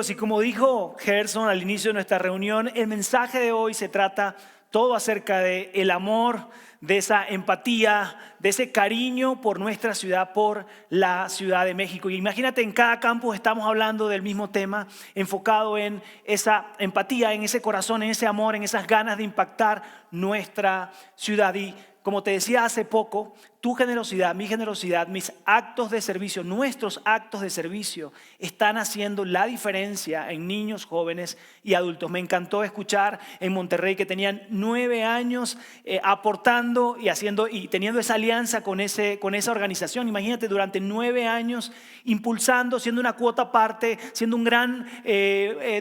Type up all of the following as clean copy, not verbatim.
Amigos, y como dijo Gerson al inicio de nuestra reunión, el mensaje de hoy se trata todo acerca de el amor, de esa empatía, de ese cariño por nuestra ciudad, por la Ciudad de México. Y imagínate, en cada campus estamos hablando del mismo tema, enfocado en esa empatía, en ese corazón, en ese amor, en esas ganas de impactar nuestra ciudad. Y como te decía hace poco, tu generosidad, mi generosidad, mis actos de servicio, nuestros actos de servicio están haciendo la diferencia en niños, jóvenes y adultos. Me encantó escuchar en Monterrey que tenían 9 años aportando y teniendo esa alianza con esa organización. Imagínate, durante 9 años impulsando, siendo una cuota aparte, siendo un gran,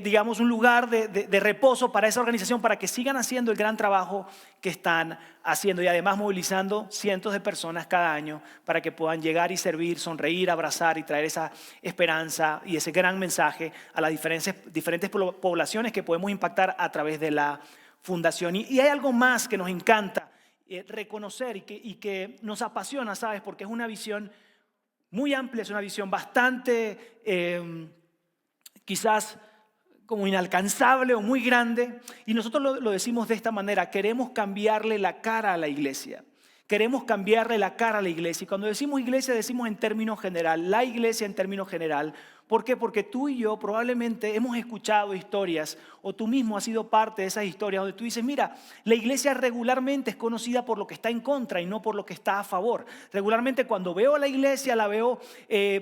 digamos, un lugar de reposo para esa organización, para que sigan haciendo el gran trabajo que están haciendo, y además movilizando cientos de personas cada año para que puedan llegar y servir, sonreír, abrazar y traer esa esperanza y ese gran mensaje a las diferentes poblaciones que podemos impactar a través de la fundación. Y hay algo más que nos encanta reconocer y que nos apasiona, ¿sabes? Porque es una visión muy amplia, es una visión bastante quizás como inalcanzable o muy grande, y nosotros lo decimos de esta manera: queremos cambiarle la cara a la iglesia. Queremos cambiarle la cara a la iglesia. Y cuando decimos iglesia, decimos en términos general, la iglesia en términos general. ¿Por qué? Porque tú y yo probablemente hemos escuchado historias, o tú mismo has sido parte de esas historias donde tú dices: mira, la iglesia regularmente es conocida por lo que está en contra y no por lo que está a favor. Regularmente cuando veo a la iglesia la veo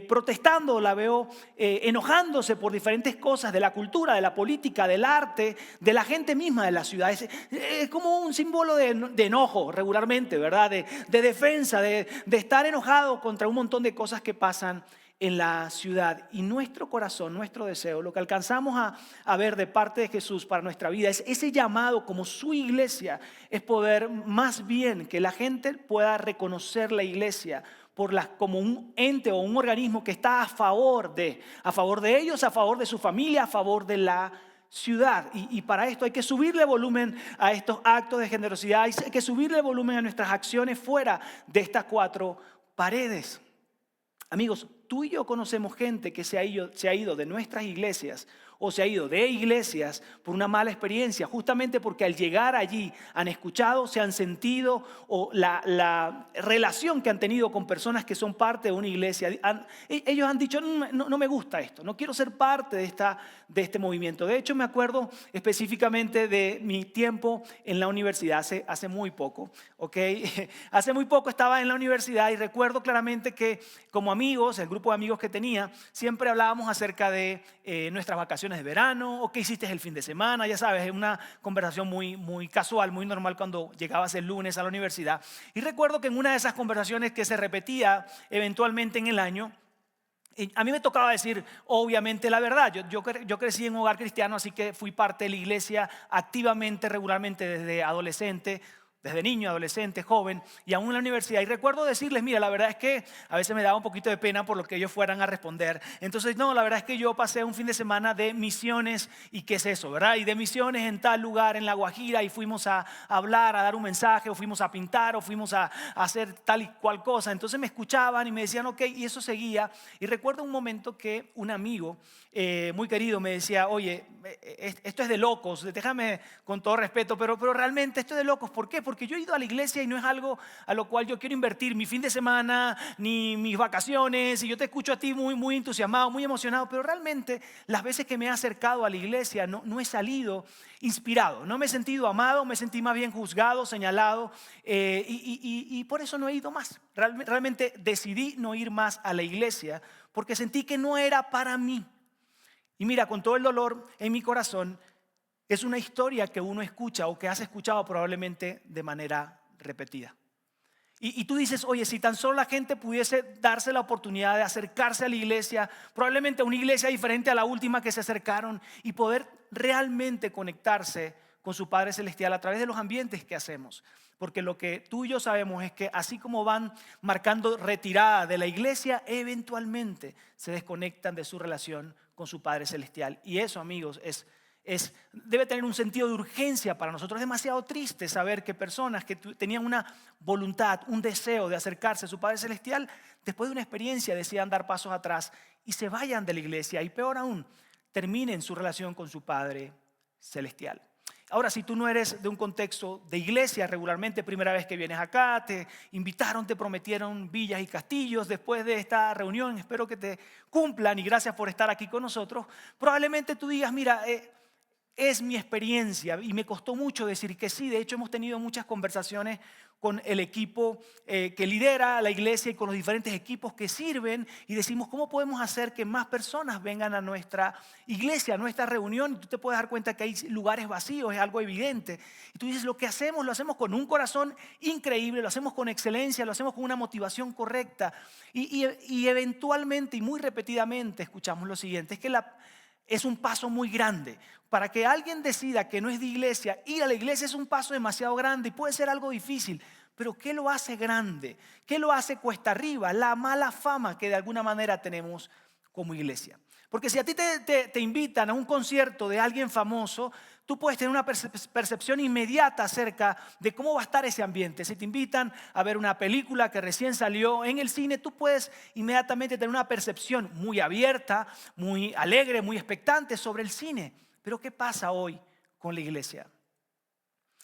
protestando, la veo enojándose por diferentes cosas de la cultura, de la política, del arte, de la gente misma de la ciudad. Es como un símbolo de enojo regularmente, ¿verdad? De defensa, de estar enojado contra un montón de cosas que pasan en la ciudad. Y nuestro corazón, nuestro deseo, lo que alcanzamos a ver de parte de Jesús para nuestra vida, es ese llamado como su iglesia, es poder más bien que la gente pueda reconocer la iglesia como un ente o un organismo que está a favor de ellos, a favor de su familia, a favor de la ciudad. Y para esto hay que subirle volumen a estos actos de generosidad, hay que subirle volumen a nuestras acciones fuera de estas 4 paredes. Amigos, tú y yo conocemos gente que se ha ido de nuestras iglesias o se ha ido de iglesias por una mala experiencia, justamente porque al llegar allí han escuchado, se han sentido, o la relación que han tenido con personas que son parte de una iglesia, ellos han dicho: no me gusta esto, no quiero ser parte de este movimiento. De hecho, me acuerdo específicamente de mi tiempo en la universidad hace muy poco, ¿ok? Hace muy poco estaba en la universidad y recuerdo claramente que como amigos, el grupo de amigos que tenía, siempre hablábamos acerca de nuestras vacaciones de verano, o qué hiciste el fin de semana. Ya sabes, es una conversación muy, muy casual, muy normal cuando llegabas el lunes a la universidad. Y recuerdo que en una de esas conversaciones que se repetía eventualmente en el año, a mí me tocaba decir obviamente la verdad. Yo crecí en un hogar cristiano, así que fui parte de la iglesia activamente, regularmente desde adolescente, desde niño, adolescente, joven, y aún en la universidad. Y recuerdo decirles: mira, la verdad es que a veces me daba un poquito de pena por lo que ellos fueran a responder. Entonces, no, la verdad es que yo pasé un fin de semana de misiones. ¿Y qué es eso, verdad? Y de misiones en tal lugar, en La Guajira, y fuimos a hablar, a dar un mensaje, o fuimos a pintar, o fuimos a hacer tal y cual cosa. Entonces me escuchaban y me decían: ok, y eso seguía. Y recuerdo un momento que un amigo muy querido me decía: oye, esto es de locos, déjame, con todo respeto, pero realmente esto es de locos. ¿Por qué? Porque yo he ido a la iglesia y no es algo a lo cual yo quiero invertir mi fin de semana ni mis vacaciones, y yo te escucho a ti muy, muy entusiasmado, muy emocionado, pero realmente las veces que me he acercado a la iglesia no he salido inspirado, no me he sentido amado, me sentí más bien juzgado, señalado, y por eso no he ido más. Realmente decidí no ir más a la iglesia porque sentí que no era para mí. Y mira, con todo el dolor en mi corazón, es una historia que uno escucha o que has escuchado probablemente de manera repetida. Y tú dices: oye, si tan solo la gente pudiese darse la oportunidad de acercarse a la iglesia, probablemente a una iglesia diferente a la última que se acercaron, y poder realmente conectarse con su Padre Celestial a través de los ambientes que hacemos. Porque lo que tú y yo sabemos es que así como van marcando retirada de la iglesia, eventualmente se desconectan de su relación con su Padre Celestial. Y eso, amigos, debe tener un sentido de urgencia para nosotros. Es demasiado triste saber que personas que tenían una voluntad, un deseo de acercarse a su Padre Celestial, después de una experiencia decidan dar pasos atrás y se vayan de la iglesia. Y peor aún, terminen su relación con su Padre Celestial. Ahora, si tú no eres de un contexto de iglesia, regularmente primera vez que vienes acá, te invitaron, te prometieron villas y castillos después de esta reunión, espero que te cumplan y gracias por estar aquí con nosotros. Probablemente tú digas, mira, es mi experiencia y me costó mucho decir que sí. De hecho, hemos tenido muchas conversaciones con el equipo que lidera la iglesia y con los diferentes equipos que sirven y decimos, ¿cómo podemos hacer que más personas vengan a nuestra iglesia, a nuestra reunión? Y tú te puedes dar cuenta que hay lugares vacíos, es algo evidente. Y tú dices, lo hacemos con un corazón increíble, lo hacemos con excelencia, lo hacemos con una motivación correcta. Y eventualmente y muy repetidamente escuchamos lo siguiente, es que es un paso muy grande. Para que alguien decida que no es de iglesia, ir a la iglesia es un paso demasiado grande y puede ser algo difícil. Pero ¿qué lo hace grande? ¿Qué lo hace cuesta arriba? La mala fama que de alguna manera tenemos como iglesia. Porque si a ti te invitan a un concierto de alguien famoso, tú puedes tener una percepción inmediata acerca de cómo va a estar ese ambiente. Si te invitan a ver una película que recién salió en el cine, tú puedes inmediatamente tener una percepción muy abierta, muy alegre, muy expectante sobre el cine. Pero ¿qué pasa hoy con la iglesia?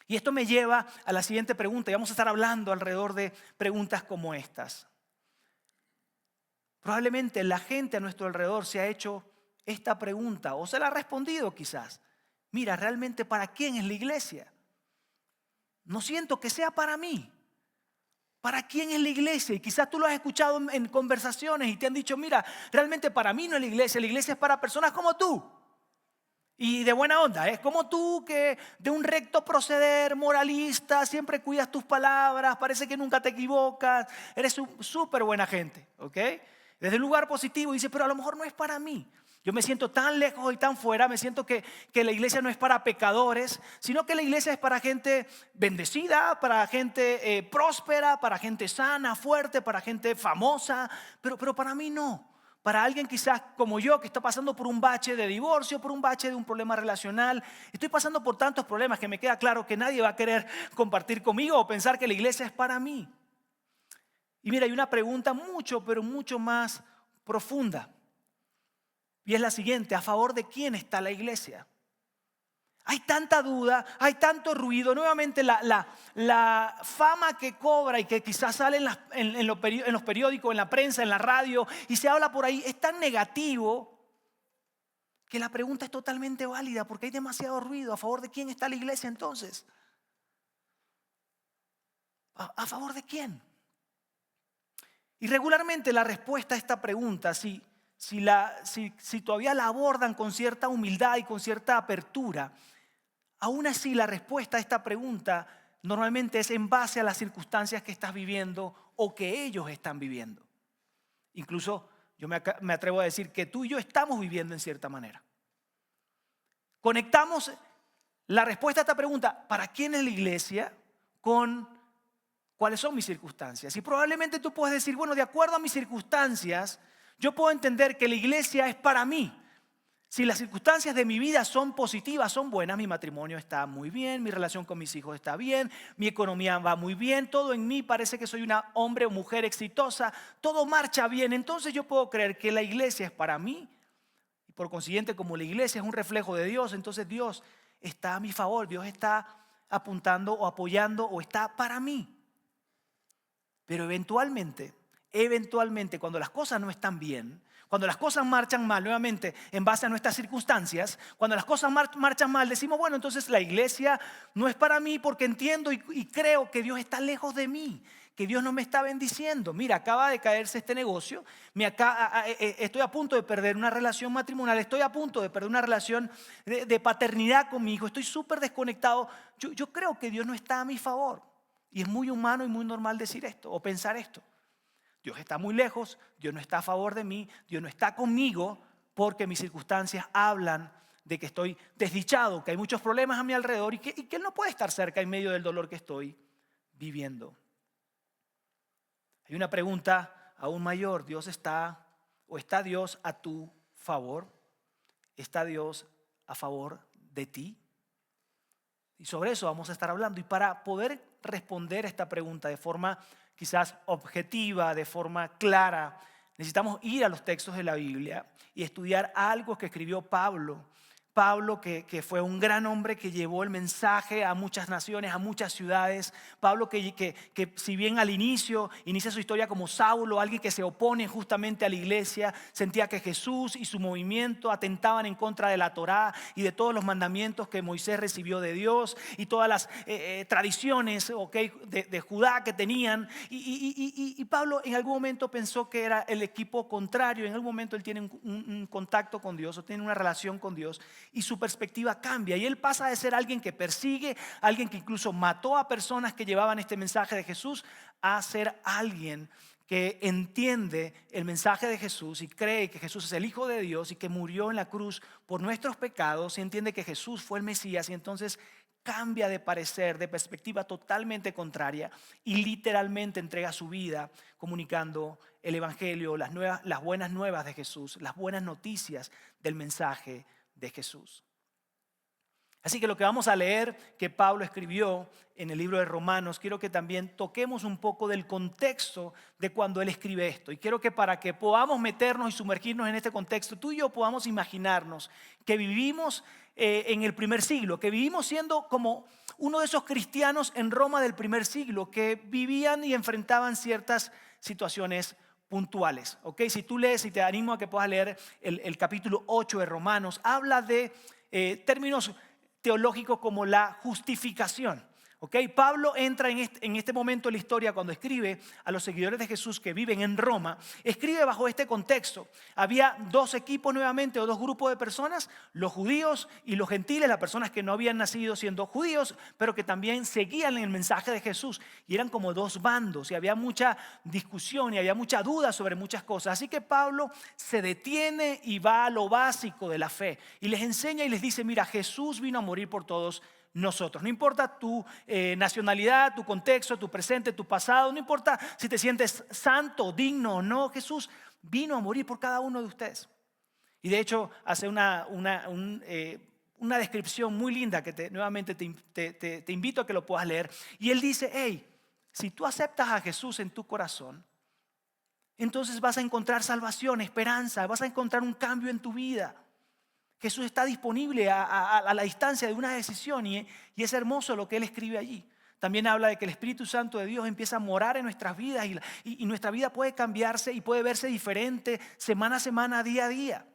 Y esto me lleva a la siguiente pregunta, y vamos a estar hablando alrededor de preguntas como estas. Probablemente la gente a nuestro alrededor se ha hecho esta pregunta o se la ha respondido quizás. Mira, realmente ¿para quién es la iglesia? No siento que sea para mí. ¿Para quién es la iglesia? Y quizás tú lo has escuchado en conversaciones y te han dicho, mira, realmente para mí no es la iglesia es para personas como tú. Y de buena onda, es como tú que de un recto proceder moralista, siempre cuidas tus palabras, parece que nunca te equivocas, eres súper buena gente, ¿ok? Desde un lugar positivo dices, pero a lo mejor no es para mí. Yo me siento tan lejos y tan fuera, me siento que la iglesia no es para pecadores, sino que la iglesia es para gente bendecida, para gente próspera, para gente sana, fuerte, para gente famosa, pero para mí no. Para alguien quizás como yo que está pasando por un bache de divorcio, por un bache de un problema relacional, estoy pasando por tantos problemas que me queda claro que nadie va a querer compartir conmigo o pensar que la iglesia es para mí. Y mira, hay una pregunta pero mucho más profunda. Y es la siguiente, ¿a favor de quién está la iglesia? Hay tanta duda, hay tanto ruido. Nuevamente la fama que cobra y que quizás sale en los periódicos, en la prensa, en la radio y se habla por ahí es tan negativo que la pregunta es totalmente válida porque hay demasiado ruido. ¿A favor de quién está la iglesia entonces? ¿A favor de quién? Y regularmente la respuesta a esta pregunta, si todavía la abordan con cierta humildad y con cierta apertura, aún así la respuesta a esta pregunta normalmente es en base a las circunstancias que estás viviendo o que ellos están viviendo. Incluso yo me atrevo a decir que tú y yo estamos viviendo en cierta manera. Conectamos la respuesta a esta pregunta, ¿para quién es la iglesia? Con ¿cuáles son mis circunstancias? Y probablemente tú puedes decir, bueno, de acuerdo a mis circunstancias, yo puedo entender que la iglesia es para mí. Si las circunstancias de mi vida son positivas, son buenas, mi matrimonio está muy bien, mi relación con mis hijos está bien, mi economía va muy bien, todo en mí parece que soy una hombre o mujer exitosa, todo marcha bien, entonces yo puedo creer que la iglesia es para mí. Y por consiguiente, como la iglesia es un reflejo de Dios, entonces Dios está a mi favor, Dios está apuntando o apoyando o está para mí. Pero eventualmente, cuando las cosas no están bien, cuando las cosas marchan mal, nuevamente en base a nuestras circunstancias, cuando las cosas marchan mal, decimos, bueno, entonces la iglesia no es para mí porque entiendo y creo que Dios está lejos de mí, que Dios no me está bendiciendo. Mira, acaba de caerse este negocio, estoy a punto de perder una relación matrimonial, estoy a punto de perder una relación de paternidad con mi hijo, estoy súper desconectado. Yo creo que Dios no está a mi favor. Y es muy humano y muy normal decir esto o pensar esto. Dios está muy lejos, Dios no está a favor de mí, Dios no está conmigo porque mis circunstancias hablan de que estoy desdichado, que hay muchos problemas a mi alrededor y que Él no puede estar cerca en medio del dolor que estoy viviendo. Hay una pregunta aún mayor, ¿está Dios a tu favor? ¿Está Dios a favor de ti? Y sobre eso vamos a estar hablando. Y para poder responder esta pregunta de forma quizás objetiva, de forma clara, necesitamos ir a los textos de la Biblia y estudiar algo que escribió Pablo. Pablo, que fue un gran hombre que llevó el mensaje a muchas naciones, a muchas ciudades. Pablo que si bien al inicia su historia como Saulo, alguien que se opone justamente a la iglesia, sentía que Jesús y su movimiento atentaban en contra de la Torá y de todos los mandamientos que Moisés recibió de Dios y todas las tradiciones de Judá que tenían. Y Pablo en algún momento pensó que era el equipo contrario. En algún momento él tiene un contacto con Dios o tiene una relación con Dios. Y su perspectiva cambia y él pasa de ser alguien que persigue, alguien que incluso mató a personas que llevaban este mensaje de Jesús, a ser alguien que entiende el mensaje de Jesús y cree que Jesús es el Hijo de Dios y que murió en la cruz por nuestros pecados, y entiende que Jesús fue el Mesías, y entonces cambia de parecer, de perspectiva totalmente contraria, y literalmente entrega su vida comunicando el Evangelio, las buenas nuevas de Jesús, las buenas noticias del mensaje de Jesús. Así que lo que vamos a leer que Pablo escribió en el libro de Romanos, quiero que también toquemos un poco del contexto de cuando él escribe esto. Y quiero que para que podamos meternos y sumergirnos en este contexto, tú y yo podamos imaginarnos que vivimos en el primer siglo, que vivimos siendo como uno de esos cristianos en Roma del primer siglo que vivían y enfrentaban ciertas situaciones puntuales. Si tú lees, y te animo a que puedas leer el capítulo 8 de Romanos, habla de términos teológicos como la justificación. Pablo entra en este momento de la historia cuando escribe a los seguidores de Jesús que viven en Roma. Escribe bajo este contexto. Había dos equipos nuevamente, o dos grupos de personas: los judíos y los gentiles, las personas que no habían nacido siendo judíos, pero que también seguían el mensaje de Jesús. Y eran como dos bandos, y había mucha discusión y había mucha duda sobre muchas cosas. Así que Pablo se detiene y va a lo básico de la fe y les enseña y les dice: mira, Jesús vino a morir por todos nosotros. No importa tu nacionalidad, tu contexto, tu presente, tu pasado, no importa si te sientes santo, digno o no, Jesús vino a morir por cada uno de ustedes. Y de hecho hace una descripción muy linda que nuevamente te invito a que lo puedas leer. Y él dice: hey, si tú aceptas a Jesús en tu corazón, entonces vas a encontrar salvación, esperanza, vas a encontrar un cambio en tu vida. Jesús está disponible a la distancia de una decisión, y es hermoso lo que él escribe allí. También habla de que el Espíritu Santo de Dios empieza a morar en nuestras vidas y nuestra vida puede cambiarse y puede verse diferente semana a semana, día a día.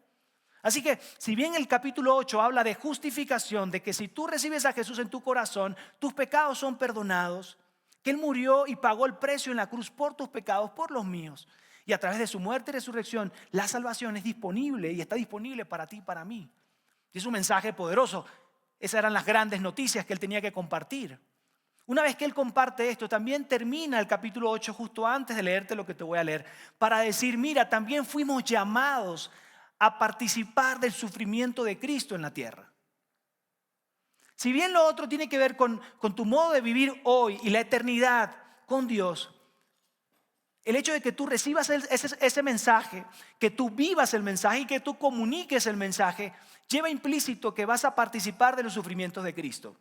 Así que si bien el capítulo 8 habla de justificación, de que si tú recibes a Jesús en tu corazón, tus pecados son perdonados, que Él murió y pagó el precio en la cruz por tus pecados, por los míos, y a través de su muerte y resurrección la salvación es disponible y está disponible para ti y para mí. Y es un mensaje poderoso. Esas eran las grandes noticias que él tenía que compartir. Una vez que él comparte esto, también termina el capítulo 8 justo antes de leerte lo que te voy a leer, para decir: mira, también fuimos llamados a participar del sufrimiento de Cristo en la tierra. Si bien lo otro tiene que ver con tu modo de vivir hoy y la eternidad con Dios, el hecho de que tú recibas ese mensaje, que tú vivas el mensaje y que tú comuniques el mensaje, lleva implícito que vas a participar de los sufrimientos de Cristo.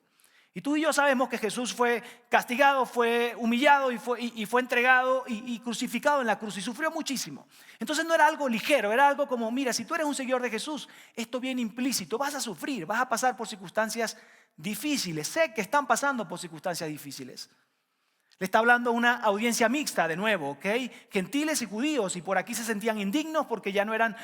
Y tú y yo sabemos que Jesús fue castigado, fue humillado y fue entregado y crucificado en la cruz, y sufrió muchísimo. Entonces no era algo ligero, era algo como: mira, si tú eres un seguidor de Jesús, esto viene implícito, vas a sufrir, vas a pasar por circunstancias difíciles. Sé que están pasando por circunstancias difíciles. Le está hablando a una audiencia mixta de nuevo, gentiles y judíos, y por aquí se sentían indignos porque ya no eran,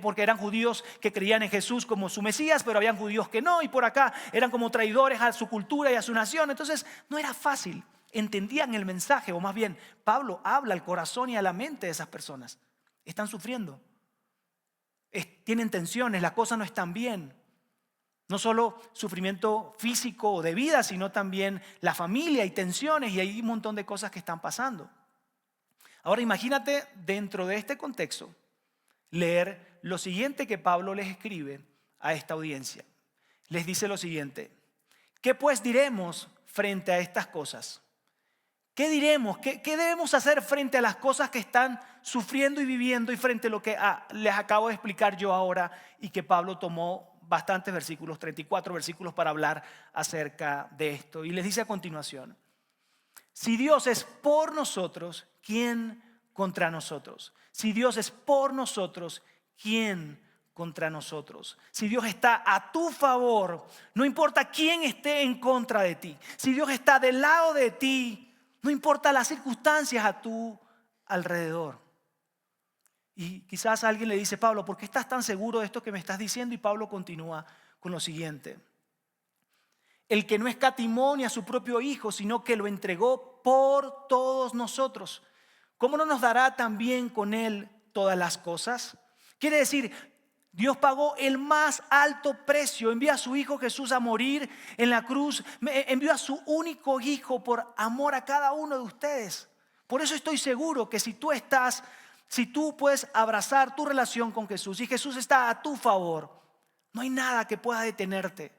porque eran judíos que creían en Jesús como su Mesías, pero habían judíos que no, y por acá eran como traidores a su cultura y a su nación. Entonces no era fácil, entendían el mensaje, o más bien Pablo habla al corazón y a la mente de esas personas. Están sufriendo, tienen tensiones, las cosas no están bien. No solo sufrimiento físico o de vida, sino también la familia y tensiones, y hay un montón de cosas que están pasando. Ahora imagínate, dentro de este contexto, leer lo siguiente que Pablo les escribe a esta audiencia. Les dice lo siguiente: ¿qué pues diremos frente a estas cosas? ¿Qué diremos? ¿Qué debemos hacer frente a las cosas que están sufriendo y viviendo, y frente a lo que les acabo de explicar yo ahora, y que Pablo tomó bastantes versículos, 34 versículos, para hablar acerca de esto? Y les dice a continuación: si Dios es por nosotros, ¿quién contra nosotros? Si Dios es por nosotros, ¿quién contra nosotros? Si Dios está a tu favor, no importa quién esté en contra de ti. Si Dios está del lado de ti, no importa las circunstancias a tu alrededor. Y quizás alguien le dice: Pablo, ¿por qué estás tan seguro de esto que me estás diciendo? Y Pablo continúa con lo siguiente: el que no escatimó ni a su propio Hijo, sino que lo entregó por todos nosotros, ¿cómo no nos dará también con Él todas las cosas? Quiere decir, Dios pagó el más alto precio, envió a su Hijo Jesús a morir en la cruz, envió a su único Hijo por amor a cada uno de ustedes. Por eso estoy seguro que si tú puedes abrazar tu relación con Jesús y Jesús está a tu favor, no hay nada que pueda detenerte.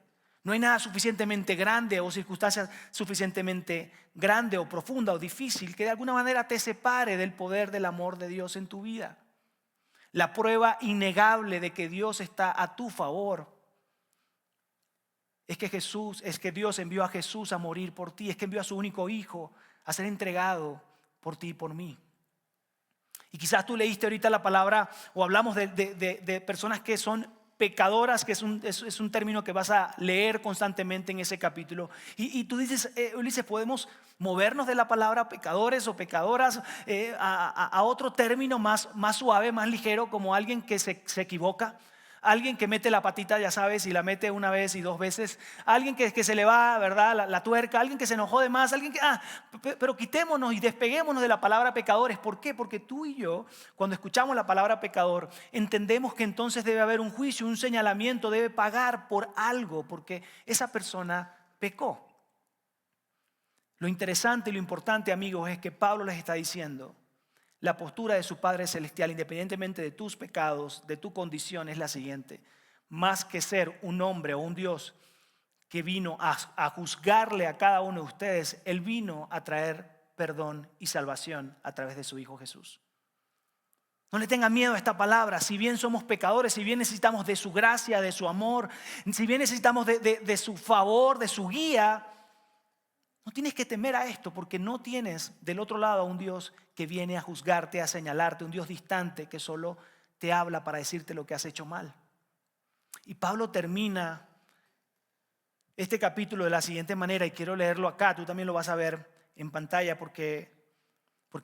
No hay nada suficientemente grande o circunstancias suficientemente grande o profunda o difícil que de alguna manera te separe del poder del amor de Dios en tu vida. La prueba innegable de que Dios está a tu favor es que Dios envió a Jesús a morir por ti, es que envió a su único Hijo a ser entregado por ti y por mí. Y quizás tú leíste ahorita la palabra o hablamos de personas que son pecadoras, que es un término que vas a leer constantemente en ese capítulo. Y tú dices, Ulises, ¿podemos movernos de la palabra pecadores o pecadoras a otro término más suave, más ligero, como alguien que se equivoca? Alguien que mete la patita, ya sabes, y la mete una vez y dos veces. Alguien que se le va, ¿verdad?, la tuerca. Alguien que se enojó de más. Alguien que, pero quitémonos y despeguémonos de la palabra pecadores. ¿Por qué? Porque tú y yo, cuando escuchamos la palabra pecador, entendemos que entonces debe haber un juicio, un señalamiento, debe pagar por algo, porque esa persona pecó. Lo interesante y lo importante, amigos, es que Pablo les está diciendo: la postura de su Padre Celestial, independientemente de tus pecados, de tu condición, es la siguiente: más que ser un hombre o un Dios que vino a juzgarle a cada uno de ustedes, Él vino a traer perdón y salvación a través de su Hijo Jesús. No le tengan miedo a esta palabra. Si bien somos pecadores, si bien necesitamos de su gracia, de su amor, si bien necesitamos de su favor, de su guía, no tienes que temer a esto, porque no tienes del otro lado a un Dios que viene a juzgarte, a señalarte, un Dios distante que solo te habla para decirte lo que has hecho mal. Y Pablo termina este capítulo de la siguiente manera, y quiero leerlo acá, tú también lo vas a ver en pantalla porque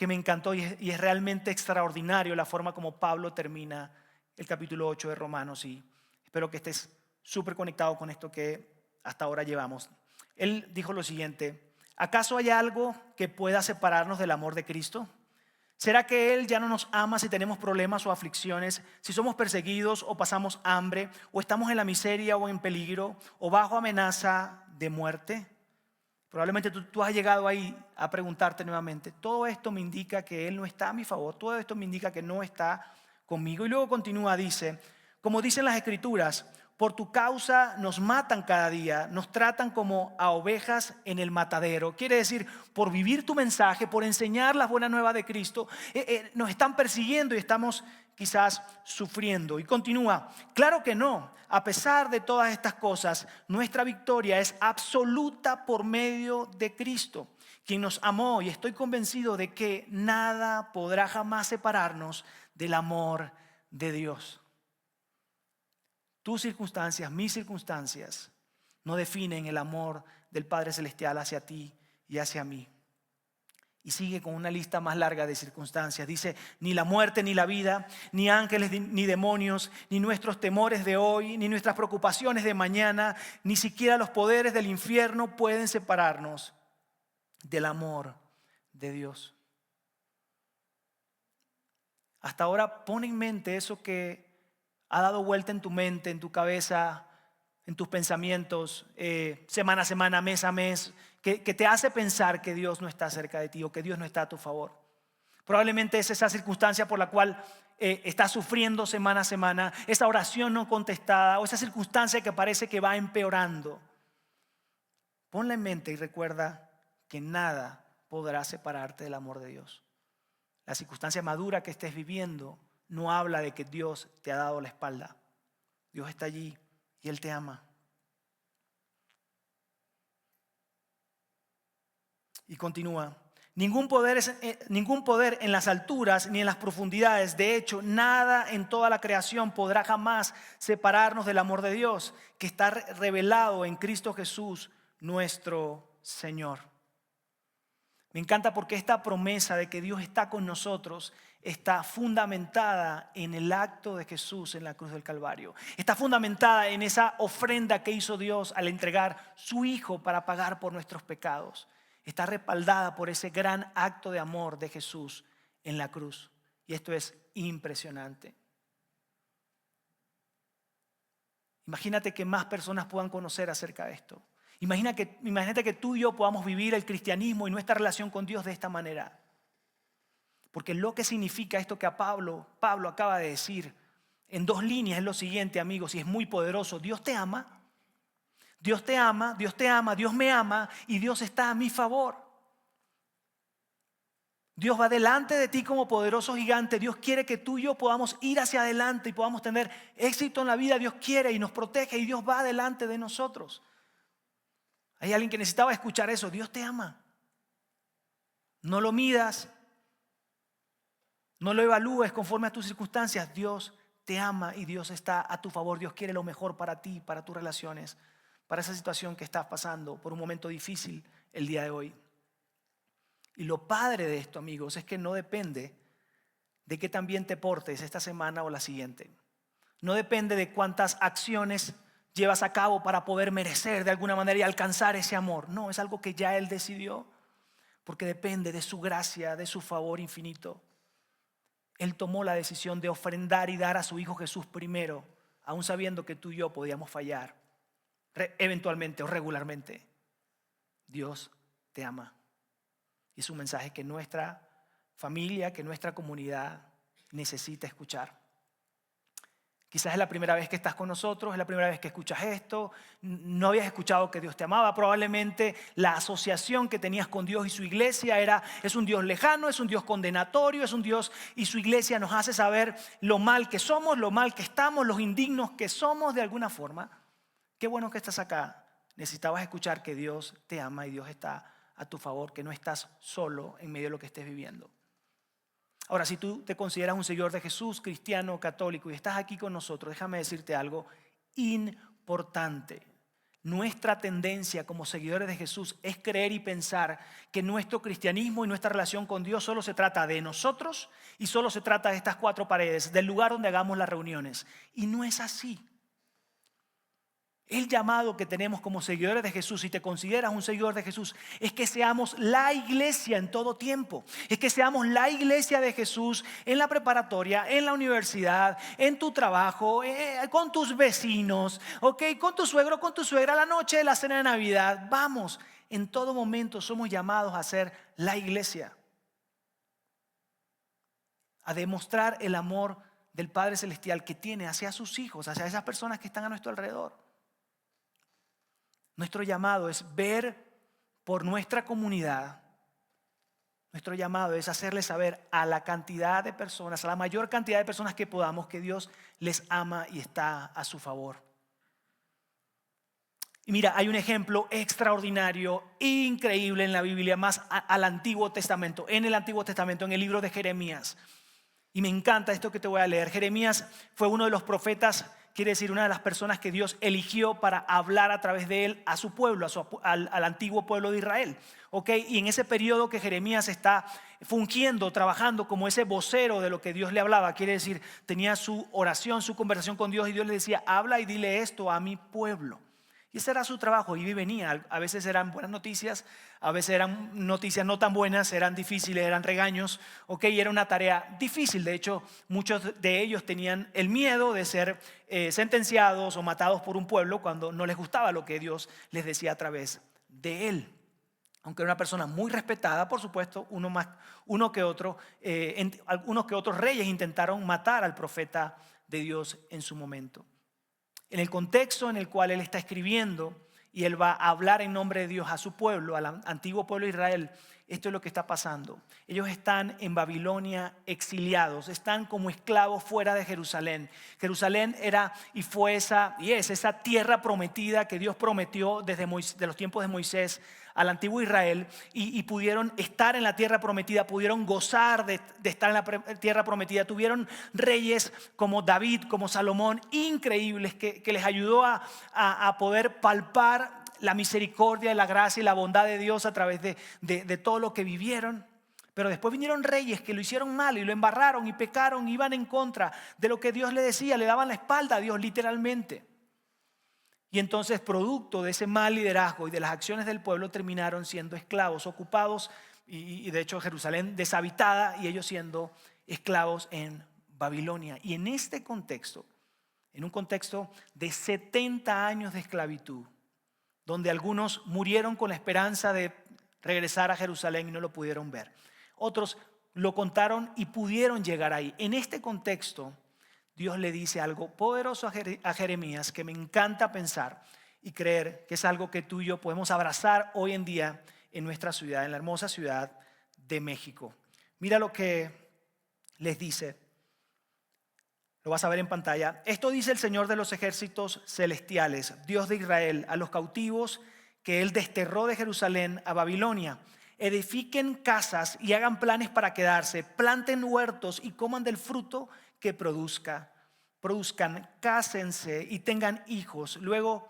me encantó y es realmente extraordinario la forma como Pablo termina el capítulo 8 de Romanos, y espero que estés súper conectado con esto que hasta ahora llevamos. Él dijo lo siguiente: ¿acaso hay algo que pueda separarnos del amor de Cristo? ¿Será que Él ya no nos ama si tenemos problemas o aflicciones, si somos perseguidos o pasamos hambre, o estamos en la miseria o en peligro, o bajo amenaza de muerte? Probablemente tú has llegado ahí a preguntarte nuevamente: todo esto me indica que Él no está a mi favor, todo esto me indica que no está conmigo. Y luego continúa, dice: como dicen las Escrituras, por tu causa nos matan cada día, nos tratan como a ovejas en el matadero. Quiere decir, por vivir tu mensaje, por enseñar las buenas nuevas de Cristo, nos están persiguiendo y estamos quizás sufriendo. Y continúa: claro que no, a pesar de todas estas cosas, nuestra victoria es absoluta por medio de Cristo, quien nos amó, y estoy convencido de que nada podrá jamás separarnos del amor de Dios. Tus circunstancias, mis circunstancias, no definen el amor del Padre Celestial hacia ti y hacia mí. Y sigue con una lista más larga de circunstancias. Dice: ni la muerte ni la vida, ni ángeles ni demonios, ni nuestros temores de hoy, ni nuestras preocupaciones de mañana, ni siquiera los poderes del infierno pueden separarnos del amor de Dios. Hasta ahora pon en mente eso que ha dado vuelta en tu mente, en tu cabeza, en tus pensamientos, semana a semana, mes a mes, que te hace pensar que Dios no está cerca de ti o que Dios no está a tu favor. Probablemente es esa circunstancia por la cual estás sufriendo semana a semana, esa oración no contestada o esa circunstancia que parece que va empeorando. Ponla en mente y recuerda que nada podrá separarte del amor de Dios. La circunstancia madura que estés viviendo no habla de que Dios te ha dado la espalda. Dios está allí y Él te ama. Y continúa: Ningún poder en las alturas ni en las profundidades. De hecho, nada en toda la creación podrá jamás separarnos del amor de Dios que está revelado en Cristo Jesús, nuestro Señor. Me encanta porque esta promesa de que Dios está con nosotros está fundamentada en el acto de Jesús en la cruz del Calvario. Está fundamentada en esa ofrenda que hizo Dios al entregar su Hijo para pagar por nuestros pecados. Está respaldada por ese gran acto de amor de Jesús en la cruz. Y esto es impresionante. Imagínate que más personas puedan conocer acerca de esto. Imagínate que tú y yo podamos vivir el cristianismo y nuestra relación con Dios de esta manera. Porque lo que significa esto que Pablo acaba de decir en 2 líneas es lo siguiente, amigos, y es muy poderoso. Dios te ama. Dios te ama, Dios te ama, Dios me ama y Dios está a mi favor. Dios va delante de ti como poderoso gigante. Dios quiere que tú y yo podamos ir hacia adelante y podamos tener éxito en la vida. Dios quiere y nos protege y Dios va delante de nosotros. Hay alguien que necesitaba escuchar eso. Dios te ama. No lo midas. No lo evalúes conforme a tus circunstancias. Dios te ama y Dios está a tu favor. Dios quiere lo mejor para ti, para tus relaciones, para esa situación que estás pasando por un momento difícil el día de hoy. Y lo padre de esto, amigos, es que no depende de qué tan bien te portes esta semana o la siguiente. No depende de cuántas acciones llevas a cabo para poder merecer de alguna manera y alcanzar ese amor. No, es algo que ya Él decidió, porque depende de su gracia, de su favor infinito. Él tomó la decisión de ofrendar y dar a su Hijo Jesús primero, aún sabiendo que tú y yo podíamos fallar eventualmente o regularmente. Dios te ama. Y es un mensaje que nuestra familia, que nuestra comunidad necesita escuchar. Quizás es la primera vez que estás con nosotros, es la primera vez que escuchas esto, no habías escuchado que Dios te amaba, probablemente la asociación que tenías con Dios y su iglesia es un Dios lejano, es un Dios condenatorio, es un Dios y su iglesia nos hace saber lo mal que somos, lo mal que estamos, los indignos que somos de alguna forma. Qué bueno que estás acá. Necesitabas escuchar que Dios te ama y Dios está a tu favor, que no estás solo en medio de lo que estés viviendo. Ahora, si tú te consideras un seguidor de Jesús, cristiano, católico, y estás aquí con nosotros, déjame decirte algo importante. Nuestra tendencia como seguidores de Jesús es creer y pensar que nuestro cristianismo y nuestra relación con Dios solo se trata de nosotros y solo se trata de estas 4 paredes, del lugar donde hagamos las reuniones. Y no es así. El llamado que tenemos como seguidores de Jesús, si te consideras un seguidor de Jesús, es que seamos la iglesia en todo tiempo. Es que seamos la iglesia de Jesús en la preparatoria, en la universidad, en tu trabajo, con tus vecinos, con tu suegro, con tu suegra, la noche de la cena de Navidad. Vamos, en todo momento somos llamados a ser la iglesia. A demostrar el amor del Padre Celestial que tiene hacia sus hijos, hacia esas personas que están a nuestro alrededor. Nuestro llamado es ver por nuestra comunidad. Nuestro llamado es hacerles saber a la cantidad de personas, a la mayor cantidad de personas que podamos, que Dios les ama y está a su favor. Y mira, hay un ejemplo extraordinario, increíble en la Biblia, más al Antiguo Testamento, en el Antiguo Testamento, en el libro de Jeremías. Y me encanta esto que te voy a leer. Jeremías fue uno de los profetas, quiere decir una de las personas que Dios eligió para hablar a través de él a su pueblo, al antiguo pueblo de Israel. Y en ese periodo que Jeremías está fungiendo, trabajando como ese vocero de lo que Dios le hablaba, quiere decir, tenía su oración, su conversación con Dios y Dios le decía, habla y dile esto a mi pueblo. Y ese era su trabajo, iba y venía. A veces eran buenas noticias, a veces eran noticias no tan buenas, eran difíciles, eran regaños. Y era una tarea difícil. De hecho, muchos de ellos tenían el miedo de ser sentenciados o matados por un pueblo cuando no les gustaba lo que Dios les decía a través de él. Aunque era una persona muy respetada, por supuesto, algunos que otros reyes intentaron matar al profeta de Dios en su momento. En el contexto en el cual él está escribiendo y él va a hablar en nombre de Dios a su pueblo, al antiguo pueblo de Israel. Esto es lo que está pasando. Ellos están en Babilonia exiliados, están como esclavos fuera de Jerusalén. Jerusalén era y fue esa tierra prometida que Dios prometió desde de los tiempos de Moisés al antiguo Israel, y pudieron estar en la tierra prometida, pudieron gozar de estar en la tierra prometida. Tuvieron reyes como David, como Salomón, increíbles, que les ayudó a poder palpar la misericordia, la gracia y la bondad de Dios a través de todo lo que vivieron. Pero después vinieron reyes que lo hicieron mal y lo embarraron y pecaron, iban en contra de lo que Dios le decía, le daban la espalda a Dios literalmente. Y entonces, producto de ese mal liderazgo y de las acciones del pueblo, terminaron siendo esclavos, ocupados, y de hecho Jerusalén deshabitada y ellos siendo esclavos en Babilonia. Y en este contexto, en un contexto de 70 años de esclavitud, donde algunos murieron con la esperanza de regresar a Jerusalén y no lo pudieron ver. Otros lo contaron y pudieron llegar ahí. En este contexto, Dios le dice algo poderoso a Jeremías que me encanta pensar y creer que es algo que tú y yo podemos abrazar hoy en día en nuestra ciudad, en la hermosa ciudad de México. Mira lo que les dice. Lo vas a ver en pantalla. Esto dice el Señor de los ejércitos celestiales, Dios de Israel, a los cautivos que Él desterró de Jerusalén a Babilonia. Edifiquen casas y hagan planes para quedarse, planten huertos y coman del fruto que produzcan, cásense y tengan hijos. Luego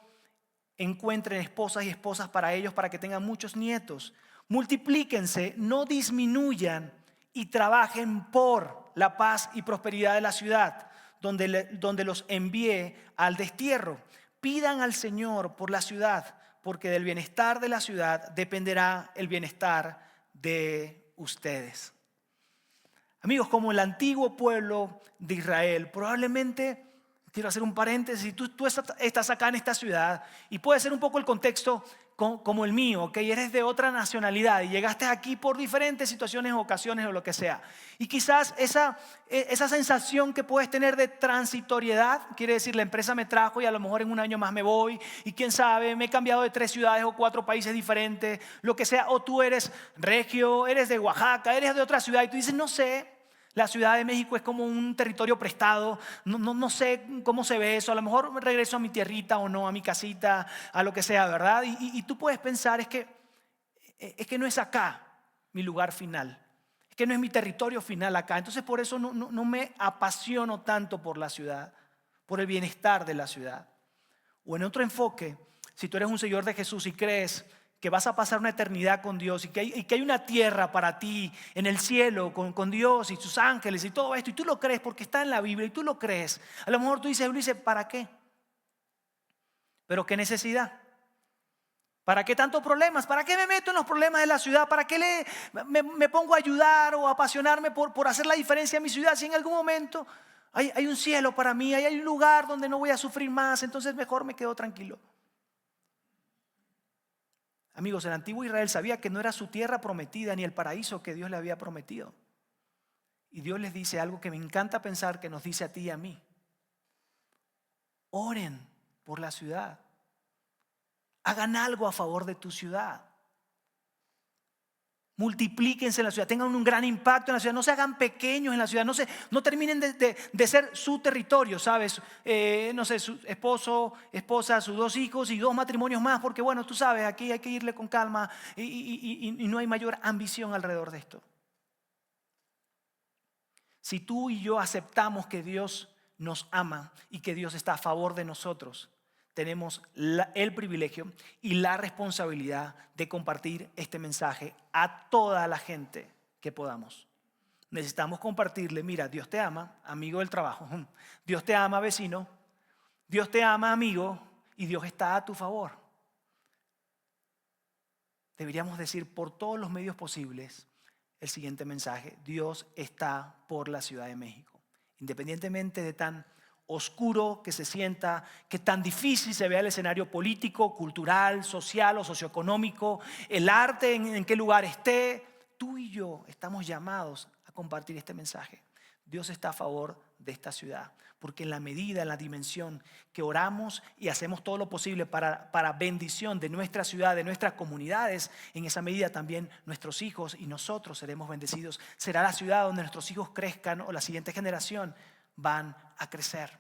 encuentren esposas y esposas para ellos para que tengan muchos nietos. Multiplíquense, no disminuyan y trabajen por la paz y prosperidad de la ciudad donde los envié al destierro. Pidan al Señor por la ciudad, porque del bienestar de la ciudad dependerá el bienestar de ustedes. Amigos, como el antiguo pueblo de Israel, probablemente, quiero hacer un paréntesis, tú estás acá en esta ciudad y puede ser un poco el contexto como el mío, ¿ok? Eres de otra nacionalidad y llegaste aquí por diferentes situaciones o ocasiones o lo que sea. Y quizás esa sensación que puedes tener de transitoriedad, quiere decir la empresa me trajo y a lo mejor en un año más me voy y quién sabe, me he cambiado de 3 ciudades o 4 países diferentes, lo que sea, o tú eres regio, eres de Oaxaca, eres de otra ciudad y tú dices no sé. La Ciudad de México es como un territorio prestado, no sé cómo se ve eso, a lo mejor regreso a mi tierrita o no, a mi casita, a lo que sea, ¿verdad? Y tú puedes pensar, es que no es acá mi lugar final, es que no es mi territorio final acá, entonces por eso no me apasiono tanto por la ciudad, por el bienestar de la ciudad. O en otro enfoque, si tú eres un seguidor de Jesús y crees que vas a pasar una eternidad con Dios y que hay una tierra para ti en el cielo con Dios y sus ángeles y todo esto, y tú lo crees porque está en la Biblia y tú lo crees. A lo mejor tú dices, ¿para qué? ¿Pero qué necesidad? ¿Para qué tantos problemas? ¿Para qué me meto en los problemas de la ciudad? ¿Para qué me pongo a ayudar o a apasionarme por hacer la diferencia en mi ciudad? Si en algún momento hay un cielo para mí, hay un lugar donde no voy a sufrir más, entonces mejor me quedo tranquilo. Amigos, el antiguo Israel sabía que no era su tierra prometida ni el paraíso que Dios le había prometido. Y Dios les dice algo que me encanta pensar que nos dice a ti y a mí. Oren por la ciudad. Hagan algo a favor de tu ciudad. Multiplíquense en la ciudad, tengan un gran impacto en la ciudad, no se hagan pequeños en la ciudad, no terminen de ser su territorio, ¿sabes? No sé, su esposo, esposa, sus 2 hijos y 2 matrimonios más, porque bueno, tú sabes, aquí hay que irle con calma y no hay mayor ambición alrededor de esto. Si tú y yo aceptamos que Dios nos ama y que Dios está a favor de nosotros, tenemos el privilegio y la responsabilidad de compartir este mensaje a toda la gente que podamos. Necesitamos compartirle, mira, Dios te ama, amigo del trabajo. Dios te ama, vecino. Dios te ama, amigo, y Dios está a tu favor. Deberíamos decir por todos los medios posibles el siguiente mensaje: Dios está por la Ciudad de México. Independientemente de tan oscuro que se sienta, que tan difícil se vea el escenario político, cultural, social o socioeconómico, el arte en qué lugar esté, tú y yo estamos llamados a compartir este mensaje. Dios está a favor de esta ciudad. Porque en la medida, en la dimensión que oramos y hacemos todo lo posible para bendición de nuestra ciudad, de nuestras comunidades, en esa medida también nuestros hijos y nosotros seremos bendecidos. Será la ciudad donde nuestros hijos crezcan o la siguiente generación van a crecer.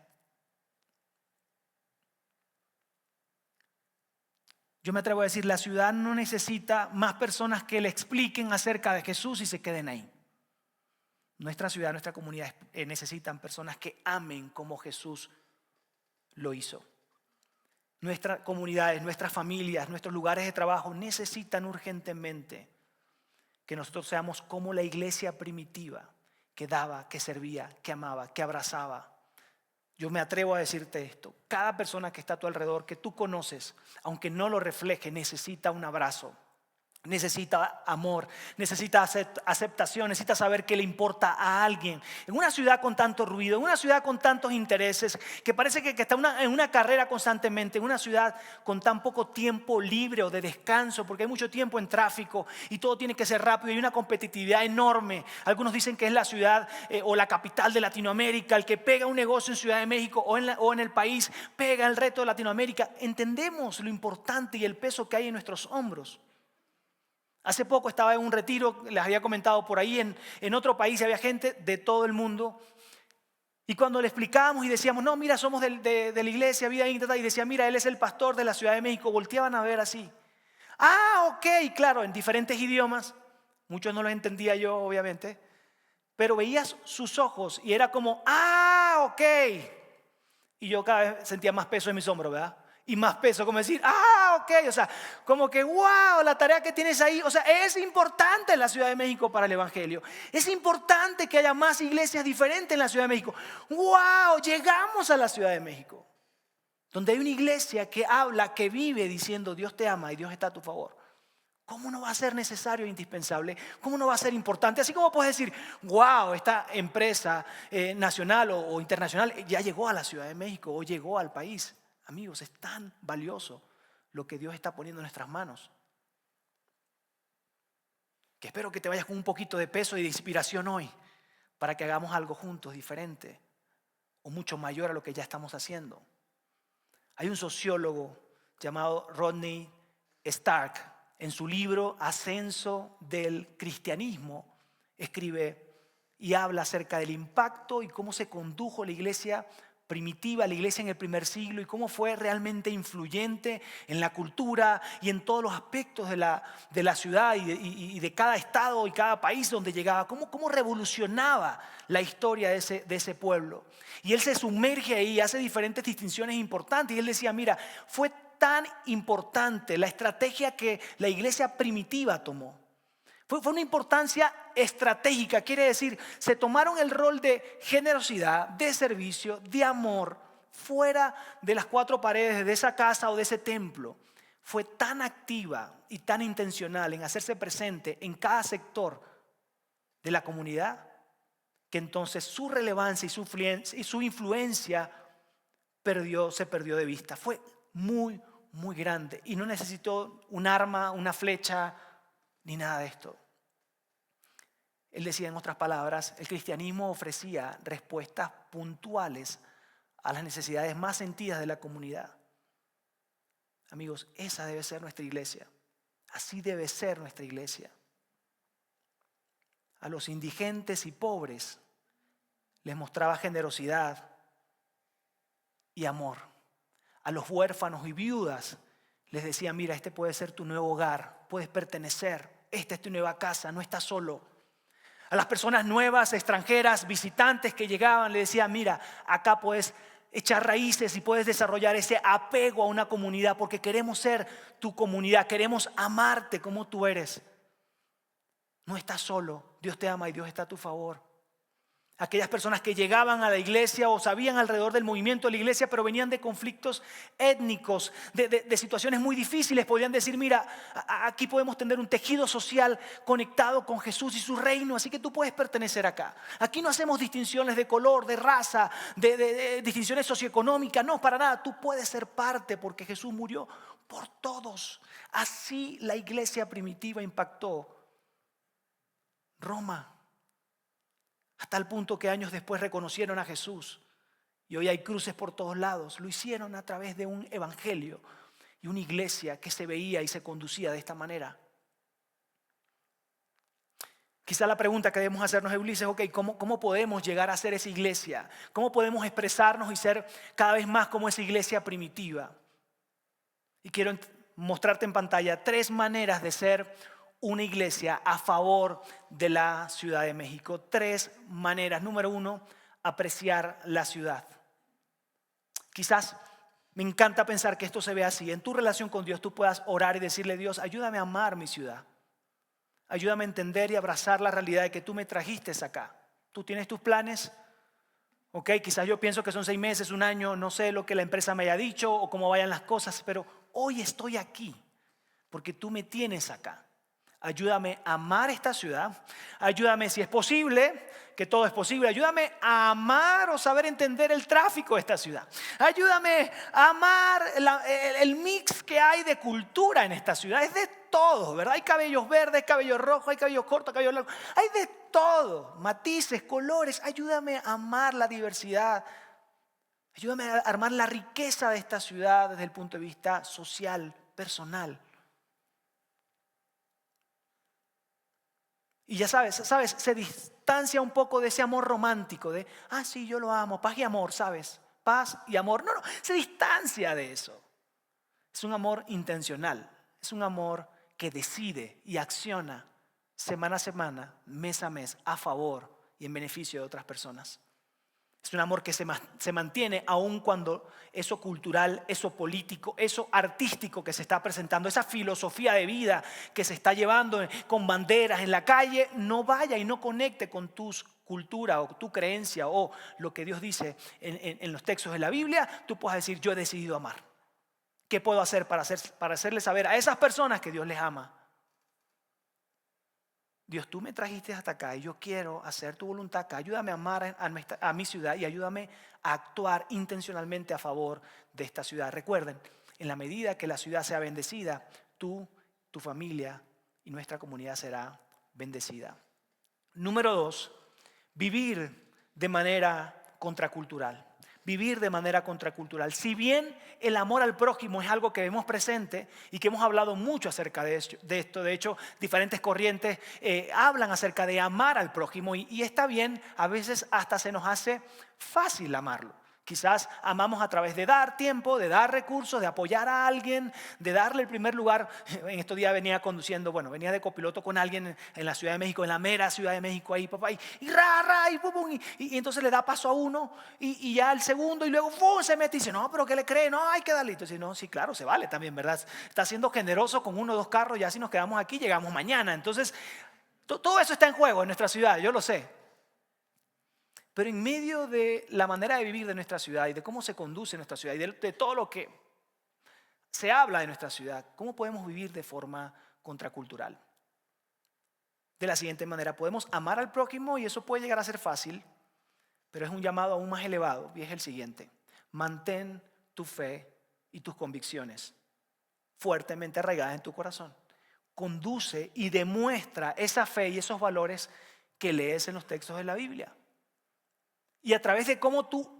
Yo me atrevo a decir, la ciudad no necesita más personas que le expliquen acerca de Jesús y se queden ahí. Nuestra ciudad, nuestra comunidad necesitan personas que amen como Jesús lo hizo. Nuestras comunidades, nuestras familias, nuestros lugares de trabajo necesitan urgentemente que nosotros seamos como la iglesia primitiva que daba, que servía, que amaba, que abrazaba. Yo me atrevo a decirte esto: cada persona que está a tu alrededor, que tú conoces, aunque no lo refleje, necesita un abrazo. Necesita amor, necesita aceptación, necesita saber que le importa a alguien. En una ciudad con tanto ruido, en una ciudad con tantos intereses, que parece que está en una carrera constantemente, en una ciudad con tan poco tiempo libre o de descanso, porque hay mucho tiempo en tráfico y todo tiene que ser rápido, hay una competitividad enorme. Algunos dicen que es la ciudad o la capital de Latinoamérica. El que pega un negocio en Ciudad de México o en el país, pega el reto de Latinoamérica. Entendemos lo importante y el peso que hay en nuestros hombros. Hace poco estaba en un retiro, les había comentado por ahí, en otro país había gente de todo el mundo. Y cuando le explicábamos y decíamos, no, mira, somos de la iglesia Vida Íntegra, y decía, mira, él es el pastor de la Ciudad de México, volteaban a ver así. Ah, ok, claro, en diferentes idiomas. Muchos no los entendía yo, obviamente. Pero veías sus ojos y era como, ah, ok. Y yo cada vez sentía más peso en mis hombros, ¿verdad? Y más peso, como decir, ah, ok, o sea, como que, wow, la tarea que tienes ahí, o sea, es importante en la Ciudad de México para el Evangelio. Es importante que haya más iglesias diferentes en la Ciudad de México. Wow, llegamos a la Ciudad de México, donde hay una iglesia que habla, que vive diciendo, Dios te ama y Dios está a tu favor. ¿Cómo no va a ser necesario e indispensable? ¿Cómo no va a ser importante? Así como puedes decir, wow, esta empresa nacional o internacional ya llegó a la Ciudad de México o llegó al país. Amigos, es tan valioso lo que Dios está poniendo en nuestras manos, que espero que te vayas con un poquito de peso y de inspiración hoy para que hagamos algo juntos diferente o mucho mayor a lo que ya estamos haciendo. Hay un sociólogo llamado Rodney Stark. En su libro Ascenso del Cristianismo escribe y habla acerca del impacto y cómo se condujo la iglesia primitiva, la iglesia en el primer siglo, y cómo fue realmente influyente en la cultura y en todos los aspectos de la ciudad y de cada estado y cada país donde llegaba, cómo revolucionaba la historia de ese pueblo. Y él se sumerge ahí y hace diferentes distinciones importantes, y él decía, mira, fue tan importante la estrategia que la iglesia primitiva tomó. Fue una importancia estratégica, quiere decir, se tomaron el rol de generosidad, de servicio, de amor, fuera de las cuatro paredes de esa casa o de ese templo. Fue tan activa y tan intencional en hacerse presente en cada sector de la comunidad, que entonces su relevancia y su influencia se perdió de vista. Fue muy, muy grande y no necesitó un arma, una flecha, ni nada de esto. Él decía, en otras palabras, el cristianismo ofrecía respuestas puntuales a las necesidades más sentidas de la comunidad. Amigos, esa debe ser nuestra iglesia. Así debe ser nuestra iglesia. A los indigentes y pobres les mostraba generosidad y amor. A los huérfanos y viudas les decía, mira, este puede ser tu nuevo hogar, puedes pertenecer, esta es tu nueva casa, no estás solo. A las personas nuevas, extranjeras, visitantes que llegaban, les decía, mira, acá puedes echar raíces y puedes desarrollar ese apego a una comunidad porque queremos ser tu comunidad, queremos amarte como tú eres. No estás solo, Dios te ama y Dios está a tu favor. Aquellas personas que llegaban a la iglesia o sabían alrededor del movimiento de la iglesia, pero venían de conflictos étnicos, de situaciones muy difíciles, podían decir, mira, aquí podemos tener un tejido social conectado con Jesús y su reino, así que tú puedes pertenecer acá. Aquí no hacemos distinciones de color, de raza, de distinciones socioeconómicas, no, para nada. Tú puedes ser parte porque Jesús murió por todos. Así la iglesia primitiva impactó Roma. a tal punto que años después reconocieron a Jesús. Y hoy hay cruces por todos lados. Lo hicieron a través de un evangelio y una iglesia que se veía y se conducía de esta manera. Quizá la pregunta que debemos hacernos es, Ulises, ¿cómo podemos llegar a ser esa iglesia? ¿Cómo podemos expresarnos y ser cada vez más como esa iglesia primitiva? Y quiero mostrarte en pantalla 3 maneras de ser una iglesia a favor de la Ciudad de México. 3 maneras. Número 1, apreciar la ciudad. Quizás me encanta pensar que esto se ve así. En tu relación con Dios tú puedas orar y decirle, Dios, ayúdame a amar mi ciudad. Ayúdame a entender y abrazar la realidad de que tú me trajiste acá. Tú tienes tus planes. Quizás yo pienso que son 6 meses, 1 año, no sé lo que la empresa me haya dicho o cómo vayan las cosas, pero hoy estoy aquí porque tú me tienes acá. Ayúdame a amar esta ciudad. Ayúdame, si es posible, que todo es posible. Ayúdame a amar o saber entender el tráfico de esta ciudad. Ayúdame a amar el mix que hay de cultura en esta ciudad. Es de todo, ¿verdad? Hay cabellos verdes, cabellos rojos, hay cabellos cortos, cabellos largos. Hay de todo, matices, colores. Ayúdame a amar la diversidad. Ayúdame a armar la riqueza de esta ciudad desde el punto de vista social, personal. Y ya sabes, se distancia un poco de ese amor romántico, de, sí, yo lo amo, paz y amor, ¿sabes? Paz y amor. No, se distancia de eso. Es un amor intencional, es un amor que decide y acciona semana a semana, mes a mes, a favor y en beneficio de otras personas. Es un amor que se mantiene aun cuando eso cultural, eso político, eso artístico que se está presentando, esa filosofía de vida que se está llevando con banderas en la calle, no vaya y no conecte con tu cultura o tu creencia o lo que Dios dice en los textos de la Biblia. Tú puedes decir, yo he decidido amar. ¿Qué puedo hacer para hacerle saber a esas personas que Dios les ama? Dios, tú me trajiste hasta acá y yo quiero hacer tu voluntad acá. Ayúdame a amar a mi ciudad y ayúdame a actuar intencionalmente a favor de esta ciudad. Recuerden, en la medida que la ciudad sea bendecida, tú, tu familia y nuestra comunidad será bendecida. Número 2, vivir de manera contracultural. Vivir de manera contracultural. Si bien el amor al prójimo es algo que vemos presente y que hemos hablado mucho acerca de esto, de hecho, diferentes corrientes hablan acerca de amar al prójimo y está bien, a veces hasta se nos hace fácil amarlo. Quizás amamos a través de dar tiempo, de dar recursos, de apoyar a alguien, de darle el primer lugar. En estos días venía de copiloto con alguien en la Ciudad de México, en la mera Ciudad de México, ahí, papá, y entonces le da paso a uno, y ya el segundo, y luego se mete y dice, no, pero ¿qué le cree? No, hay que darle. Entonces, no, sí, claro, se vale también, ¿verdad? Está siendo generoso con 1 o 2 carros, ya si nos quedamos aquí, llegamos mañana. Entonces, todo eso está en juego en nuestra ciudad, yo lo sé. Pero en medio de la manera de vivir de nuestra ciudad y de cómo se conduce nuestra ciudad y de todo lo que se habla de nuestra ciudad, ¿cómo podemos vivir de forma contracultural? De la siguiente manera, podemos amar al prójimo y eso puede llegar a ser fácil, pero es un llamado aún más elevado y es el siguiente: mantén tu fe y tus convicciones fuertemente arraigadas en tu corazón. Conduce y demuestra esa fe y esos valores que lees en los textos de la Biblia. Y a través de cómo tú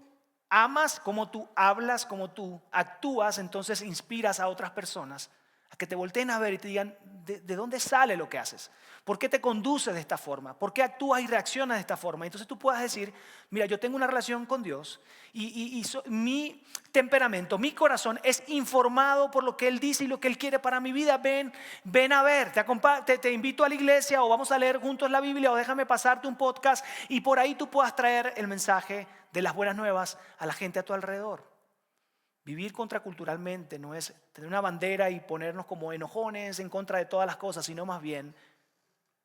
amas, cómo tú hablas, cómo tú actúas, entonces inspiras a otras personas a que te volteen a ver y te digan, ¿de dónde sale lo que haces? ¿Por qué te conduces de esta forma? ¿Por qué actúas y reaccionas de esta forma? Entonces tú puedas decir, mira, yo tengo una relación con Dios y mi temperamento, mi corazón es informado por lo que Él dice y lo que Él quiere para mi vida. Ven a ver, te invito a la iglesia o vamos a leer juntos la Biblia o déjame pasarte un podcast y por ahí tú puedas traer el mensaje de las buenas nuevas a la gente a tu alrededor. Vivir contraculturalmente no es tener una bandera y ponernos como enojones en contra de todas las cosas, sino más bien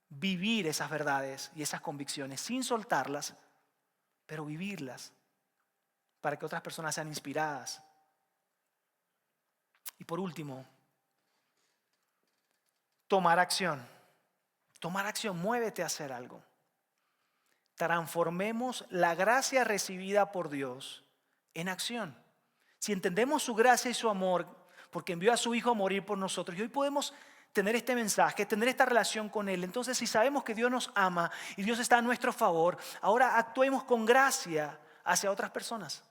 vivir esas verdades y esas convicciones sin soltarlas, pero vivirlas para que otras personas sean inspiradas. Y por último, tomar acción. Tomar acción, muévete a hacer algo. Transformemos la gracia recibida por Dios en acción. Si entendemos su gracia y su amor, porque envió a su Hijo a morir por nosotros, y hoy podemos tener este mensaje, tener esta relación con Él. Entonces, si sabemos que Dios nos ama y Dios está a nuestro favor, ahora actuemos con gracia hacia otras personas.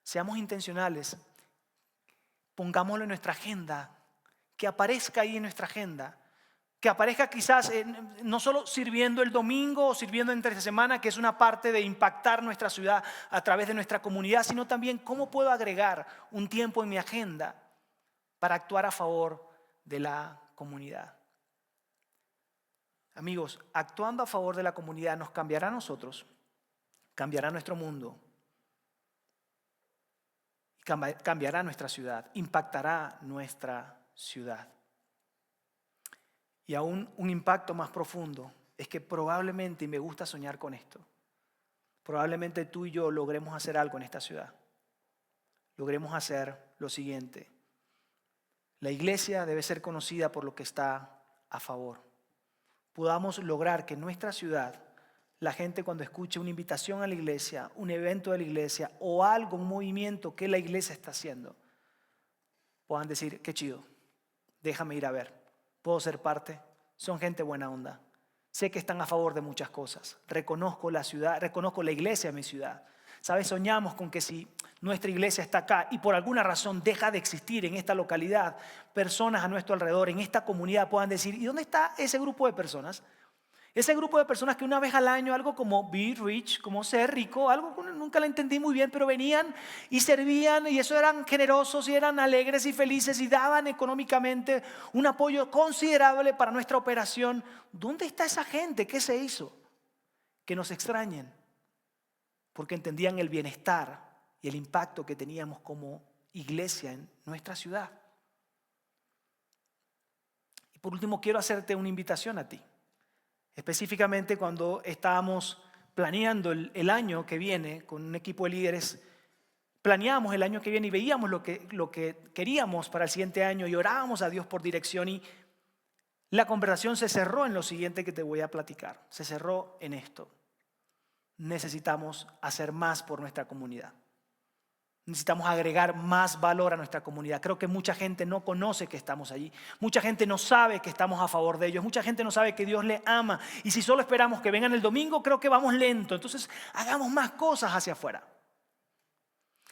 Seamos intencionales, pongámoslo en nuestra agenda, que aparezca ahí en nuestra agenda, que aparezca quizás no solo sirviendo el domingo o sirviendo entre semana, que es una parte de impactar nuestra ciudad a través de nuestra comunidad, sino también cómo puedo agregar un tiempo en mi agenda para actuar a favor de la comunidad. Amigos, actuando a favor de la comunidad nos cambiará a nosotros, cambiará nuestro mundo, cambiará nuestra ciudad, impactará nuestra ciudad. Y aún un impacto más profundo es que probablemente, y me gusta soñar con esto, probablemente tú y yo logremos hacer algo en esta ciudad. Logremos hacer lo siguiente. La iglesia debe ser conocida por lo que está a favor. Podamos lograr que en nuestra ciudad la gente, cuando escuche una invitación a la iglesia, un evento de la iglesia o algo, un movimiento que la iglesia está haciendo, puedan decir, qué chido, déjame ir a ver, puedo ser parte, son gente buena onda, sé que están a favor de muchas cosas, reconozco la ciudad, reconozco la iglesia en mi ciudad. ¿Sabes? Soñamos con que si nuestra iglesia está acá y por alguna razón deja de existir en esta localidad, personas a nuestro alrededor, en esta comunidad puedan decir, ¿y dónde está ese grupo de personas? Ese grupo de personas que una vez al año, algo como be rich, como ser rico, algo que nunca lo entendí muy bien, pero venían y servían y eso eran generosos y eran alegres y felices y daban económicamente un apoyo considerable para nuestra operación. ¿Dónde está esa gente? ¿Qué se hizo? Que nos extrañen, porque entendían el bienestar y el impacto que teníamos como iglesia en nuestra ciudad. Y por último, quiero hacerte una invitación a ti. Específicamente cuando estábamos planeando el año que viene con un equipo de líderes, planeábamos el año que viene y veíamos lo que queríamos para el siguiente año y orábamos a Dios por dirección y la conversación se cerró en lo siguiente que te voy a platicar. Se cerró en esto. Necesitamos hacer más por nuestra comunidad. Necesitamos agregar más valor a nuestra comunidad. Creo que mucha gente no conoce que estamos allí. Mucha gente no sabe que estamos a favor de ellos. Mucha gente no sabe que Dios le ama. Y si solo esperamos que vengan el domingo, creo que vamos lento. Entonces, hagamos más cosas hacia afuera.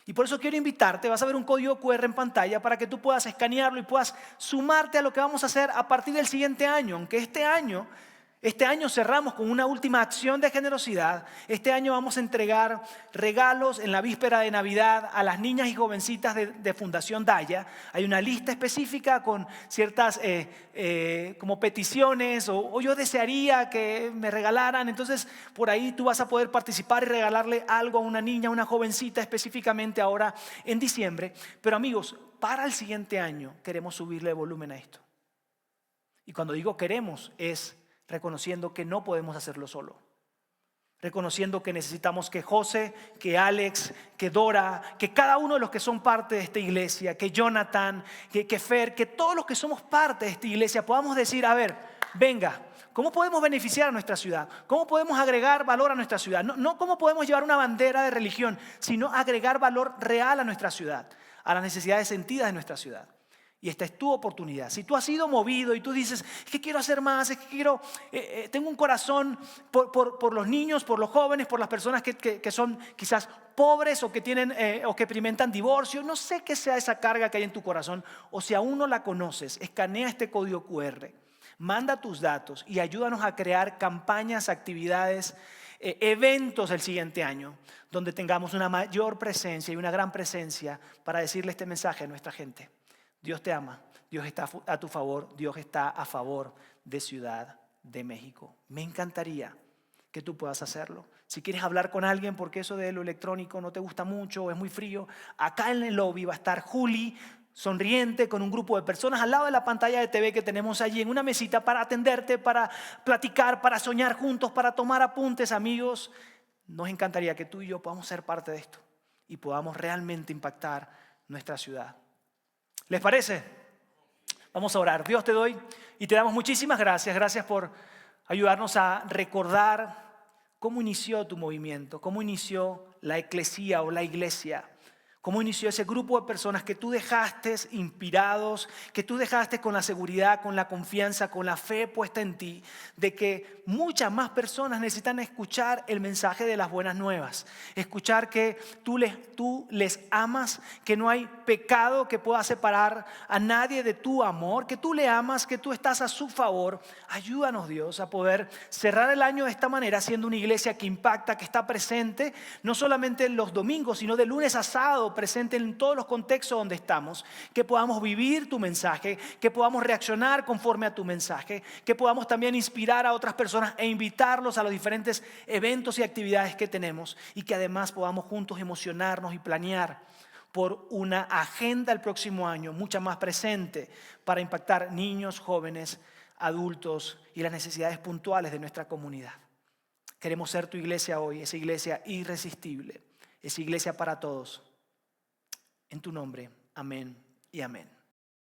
Y por eso quiero invitarte, vas a ver un código QR en pantalla para que tú puedas escanearlo y puedas sumarte a lo que vamos a hacer a partir del siguiente año. Aunque este año cerramos con una última acción de generosidad. Este año vamos a entregar regalos en la víspera de Navidad a las niñas y jovencitas de Fundación Daya. Hay una lista específica con ciertas como peticiones o yo desearía que me regalaran. Entonces por ahí tú vas a poder participar y regalarle algo a una niña, a una jovencita específicamente ahora en diciembre. Pero amigos, para el siguiente año queremos subirle volumen a esto. Y cuando digo queremos es reconociendo que no podemos hacerlo solo. Reconociendo que necesitamos que José, que Alex, que Dora, que cada uno de los que son parte de esta iglesia, que Jonathan, que Fer, que todos los que somos parte de esta iglesia podamos decir, a ver, venga, ¿cómo podemos beneficiar a nuestra ciudad? ¿Cómo podemos agregar valor a nuestra ciudad? No cómo podemos llevar una bandera de religión, sino agregar valor real a nuestra ciudad, a las necesidades sentidas de nuestra ciudad. Y esta es tu oportunidad. Si tú has sido movido y tú dices, es que quiero hacer más, es que tengo un corazón por los niños, por los jóvenes, por las personas que son quizás pobres o que tienen o que experimentan divorcio. No sé qué sea esa carga que hay en tu corazón. O si aún no la conoces, escanea este código QR, manda tus datos y ayúdanos a crear campañas, actividades, eventos el siguiente año, donde tengamos una mayor presencia y una gran presencia para decirle este mensaje a nuestra gente. Dios te ama, Dios está a tu favor, Dios está a favor de Ciudad de México. Me encantaría que tú puedas hacerlo. Si quieres hablar con alguien porque eso de lo electrónico no te gusta mucho o es muy frío, acá en el lobby va a estar Juli, sonriente, con un grupo de personas al lado de la pantalla de TV que tenemos allí en una mesita para atenderte, para platicar, para soñar juntos, para tomar apuntes, amigos. Nos encantaría que tú y yo podamos ser parte de esto y podamos realmente impactar nuestra ciudad. ¿Les parece? Vamos a orar. Dios, te doy y te damos muchísimas gracias. Gracias por ayudarnos a recordar cómo inició tu movimiento, cómo inició la eclesía o la iglesia. Cómo inició ese grupo de personas que tú dejaste inspirados, que tú dejaste con la seguridad, con la confianza, con la fe puesta en ti, de que muchas más personas necesitan escuchar el mensaje de las buenas nuevas. Escuchar que tú les amas, que no hay pecado que pueda separar a nadie de tu amor, que tú le amas, que tú estás a su favor. Ayúdanos, Dios, a poder cerrar el año de esta manera, siendo una iglesia que impacta, que está presente, no solamente los domingos, sino de lunes a sábado, presente en todos los contextos donde estamos, que podamos vivir tu mensaje, que podamos reaccionar conforme a tu mensaje, que podamos también inspirar a otras personas e invitarlos a los diferentes eventos y actividades que tenemos, y que además podamos juntos emocionarnos y planear por una agenda el próximo año mucha más presente para impactar niños, jóvenes, adultos y las necesidades puntuales de nuestra comunidad. Queremos ser tu iglesia hoy, esa iglesia irresistible, esa iglesia para todos. En tu nombre, amén y amén.